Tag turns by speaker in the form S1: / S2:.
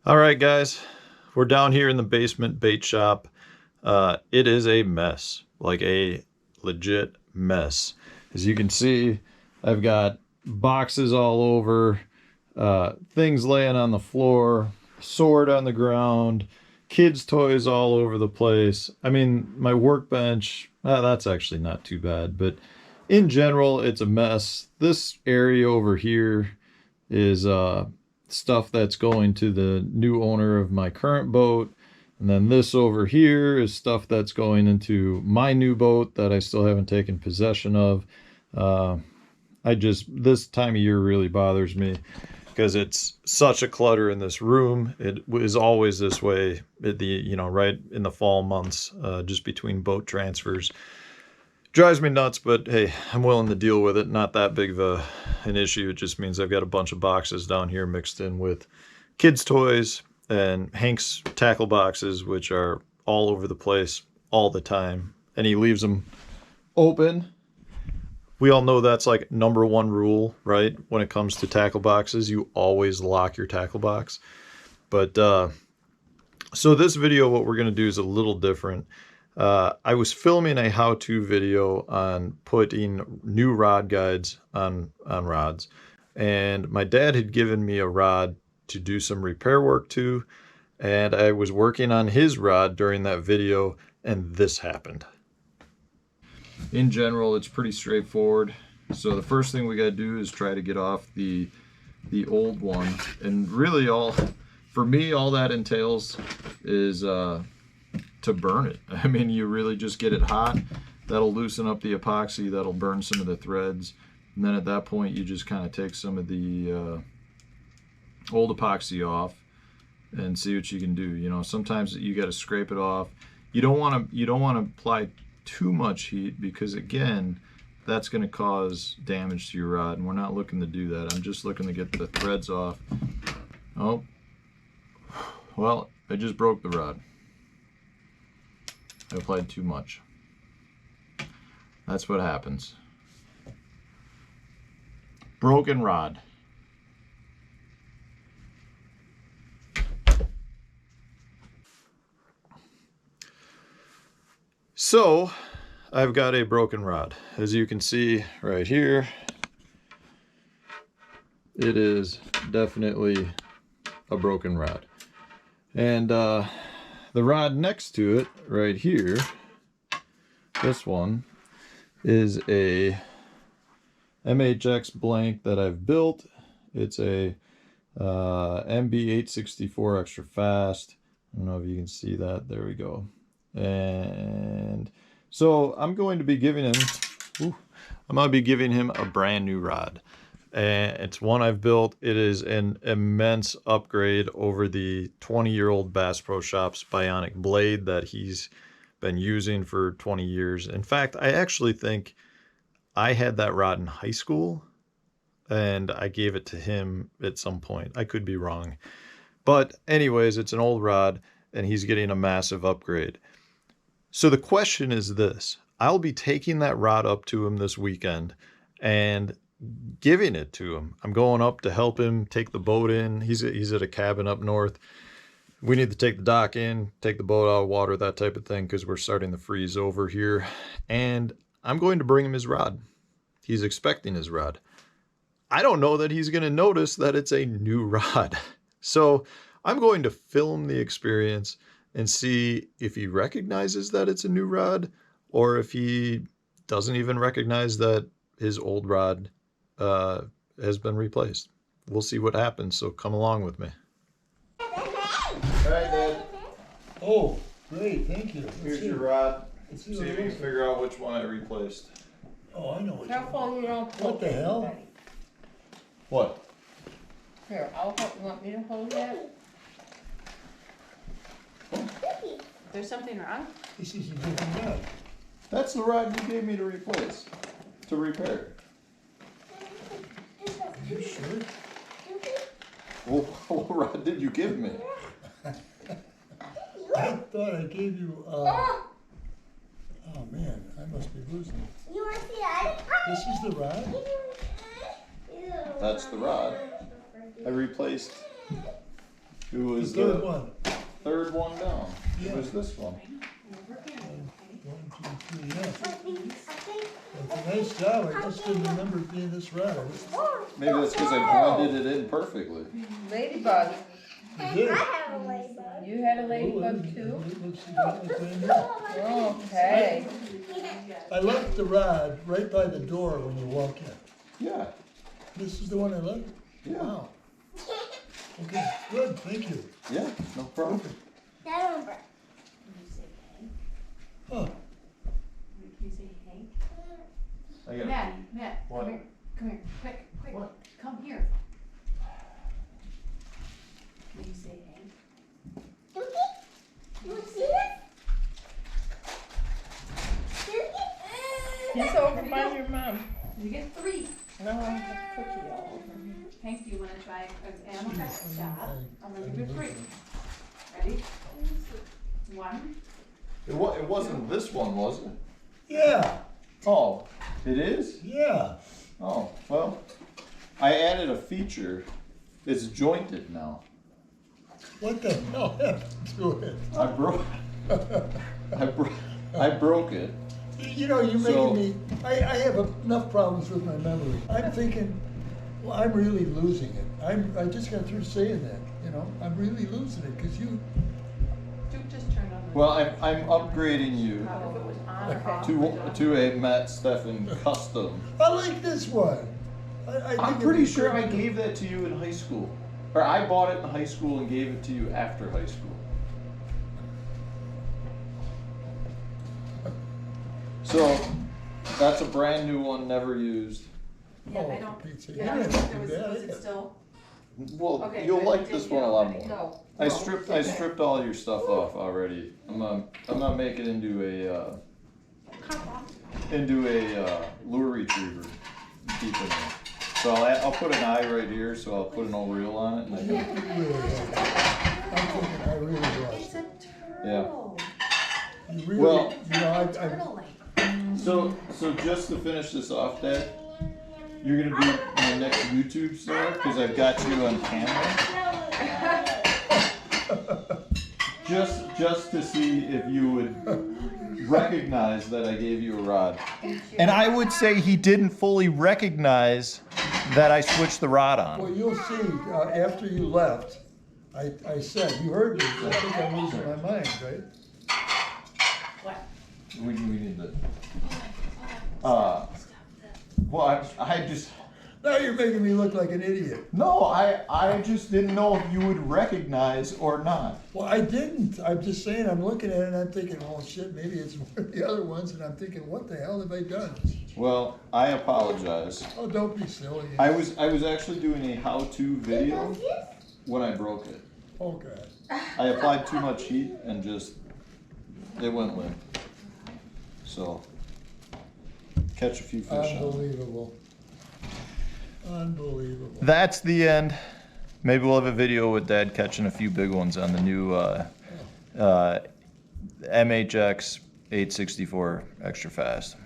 S1: All right, guys, we're down here in the basement bait shop. It is a mess, like a legit mess. As you can see, I've got boxes all over, things laying on the floor, sword on the ground, kids' toys all over the place. I mean, my workbench, that's actually not too bad, but in general, it's a mess. This area over here is stuff that's going to the new owner of my current boat. And then this over here is stuff that's going into my new boat that I still haven't taken possession of. This time of year really bothers me because it's such a clutter in this room. It is always this way at right in the fall months, just between boat transfers. Drives me nuts, but hey, I'm willing to deal with it. Not that big of an issue. It just means I've got a bunch of boxes down here mixed in with kids' toys and Hank's tackle boxes, which are all over the place all the time. And he leaves them open. We all know that's like number one rule, right? When it comes to tackle boxes, you always lock your tackle box. But so this video, what we're going to do is a little different. I was filming a how-to video on putting new rod guides on rods, and my dad had given me a rod to do some repair work to, and I was working on his rod during that video, and this happened. In general, it's pretty straightforward. So the first thing we got to do is try to get off the old one, and really for me all that entails is to burn it. I mean, you really just get it hot. That'll loosen up the epoxy. That'll burn some of the threads. And then at that point, you just kind of take some of the old epoxy off and see what you can do. You know, sometimes you got to scrape it off. You don't want to apply too much heat because, again, that's going to cause damage to your rod, and we're not looking to do that. I'm just looking to get the threads off. Oh, well, I just broke the rod. I applied too much. That's what happens. Broken rod. So, I've got a broken rod. As you can see right here, it is definitely a broken rod. And the rod next to it, right here, this one, is a MHX blank that I've built. It's a MB864 extra fast. I don't know if you can see that. There we go. And so I'm going to be giving him, a brand new rod. And it's one I've built. It is an immense upgrade over the 20-year-old Bass Pro Shops Bionic blade that he's been using for 20 years. In fact, I actually think I had that rod in high school and I gave it to him at some point. I could be wrong. But anyways, it's an old rod and he's getting a massive upgrade. So the question is this. I'll be taking that rod up to him this weekend and giving it to him. I'm going up to help him take the boat in. He's at a cabin up north. We need to take the dock in, take the boat out of water, that type of thing, because we're starting to freeze over here. And I'm going to bring him his rod. He's expecting his rod. I don't know that he's going to notice that it's a new rod. So I'm going to film the experience and see if he recognizes that it's a new rod or if he doesn't even recognize that his old rod has been replaced. We'll see what happens, so come along with me. All right, Dad.
S2: Oh, great, thank you.
S1: Here's your rod. See if you can figure out which one I replaced.
S2: Oh, I know what
S3: Careful you don't poke
S2: What the hell?
S3: anybody.
S1: What?
S3: Here, I'll hold, you want me to hold that? There's something wrong?
S2: This is a different rod.
S1: That's the rod you gave me to replace, to repair.
S2: You sure?
S1: Well, what rod did you give me?
S2: I thought I gave you, oh man, I must be losing it.
S4: You want to see that?
S2: This is the rod?
S1: That's the rod. I replaced Who
S2: The
S1: was
S2: third
S1: the
S2: one.
S1: third one down?
S2: Yeah.
S1: Who was this one?
S2: 1, 2, 3, yeah. That's a nice job. I just didn't remember it being this red.
S1: Maybe that's because I blended it in perfectly.
S3: Ladybug.
S2: You did.
S3: You had a
S2: Oh,
S3: ladybug
S2: it
S3: too?
S2: looks exactly brand new.
S3: Okay.
S2: I left the rod right by the door when you walk in.
S1: Yeah.
S2: This is the one I left?
S1: Yeah.
S2: Wow. Okay, good, thank you.
S1: Yeah. No problem.
S2: Huh.
S1: I got
S4: Matt,
S1: What?
S4: come here, quick,
S1: What?
S4: come here. Will you say hey?
S3: He's over by your mom.
S4: You get 3.
S3: No, I have cookie all over me.
S4: Hank, do you wanna try an animal cracker shot? I'm gonna do 3.
S2: I-
S4: Ready? 1,
S1: It wasn't this one, was it?
S2: Yeah,
S1: Oh, it is?
S2: yeah.
S1: Oh, well, I added a feature. It's jointed now.
S2: What the hell happened to it?
S1: I broke. I broke it.
S2: You know, you're
S1: So-
S2: making me, I have enough problems with my memory. I'm thinking, well, I'm really losing it. I just got through saying that, you know, I'm really losing it, because you,
S4: just turn on the.
S1: Well, I'm upgrading you
S4: If it was on or
S2: Okay.
S4: off.
S1: to a Matt Steffen custom.
S2: I like this one. I think
S1: I'm
S2: it
S1: pretty
S2: was
S1: sure I
S2: good.
S1: gave that to you in high school, or I bought it in high school and gave it to you after high school. So that's a brand new one, never used.
S4: Yeah,
S2: Oh,
S4: I don't,
S2: for Pete's sake.
S4: yeah,
S2: You didn't
S4: there was,
S2: do that,
S4: was it
S2: did you?
S4: still?
S1: Well,
S4: Okay,
S1: you'll
S4: good.
S1: like
S4: Did
S1: this
S4: you
S1: one a lot
S4: already?
S1: more.
S4: No.
S1: I stripped all your stuff off already. I'm gonna make it into a lure retriever. And keep it in there. So I'll put an eye right here. So I'll put an old reel on it. And I
S2: You
S1: can,
S2: really are. I'm thinking I really
S4: It's
S2: lost.
S4: a
S1: Yeah.
S4: turtle.
S2: You really,
S1: Well-
S2: you know,
S4: Turtle-like.
S1: so just to finish this off, Dad, you're gonna be my next YouTube star because I've got you on camera. Just to see if you would recognize that I gave you a rod. And I would say he didn't fully recognize that I switched the rod
S2: well,
S1: on.
S2: you'll see, after you left, I said, you heard me, I think I'm losing my mind, right?
S4: What?
S1: We need to. Well, I just.
S2: Now you're making me look like an idiot.
S1: No, I just didn't know if you would recognize or not.
S2: Well, I didn't. I'm just saying, I'm looking at it and I'm thinking, oh shit, maybe it's one of the other ones, and I'm thinking, what the hell have I done?
S1: Well, I apologize.
S2: Oh, don't be silly.
S1: I was actually doing a how-to video when I broke it.
S2: Oh, God.
S1: I applied too much heat and just it went limp. So catch a few fish on it.
S2: Unbelievable. Unbelievable.
S1: That's the end. Maybe we'll have a video with Dad catching a few big ones on the new MHX 864 extra fast.